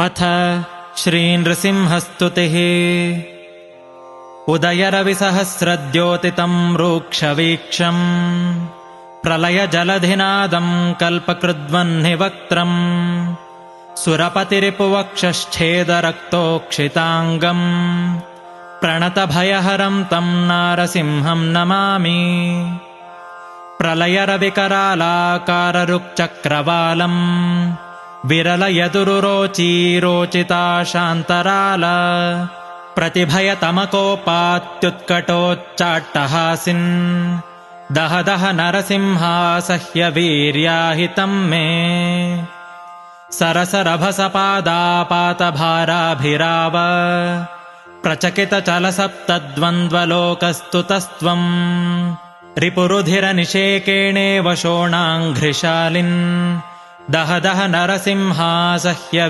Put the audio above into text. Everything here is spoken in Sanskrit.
अथ श्रीनृसिंहस्तुतिः। उदयरविसहस्रद्योतितम् रूक्षवीक्षम् प्रलयजलधिनादम् कल्पकृद्वह्निवक्त्रम् सुरपतिरिपुवक्षश्छेदरक्तोक्षिताङ्गम् प्रणतभयहरम् तम् नारसिंहम् नमामि। प्रलयरविकरालाकाररुक्चक्रवालम् विरलयदुरुरोचीरोचिता शान्तराल प्रतिभयतमकोपात्युत्कटोच्चाट्टहासिन् दह दह नरसिंहासह्य वीर्याहितम् मे। सरसरभसपादापातभाराभिराव प्रचकितचलसप्तद्वन्द्वलोकस्तुतस्त्वम् रिपुरुधिरनिषेकेणेव शोणाङ्घ्रिशालिन् दह दह नरसिंहासह्य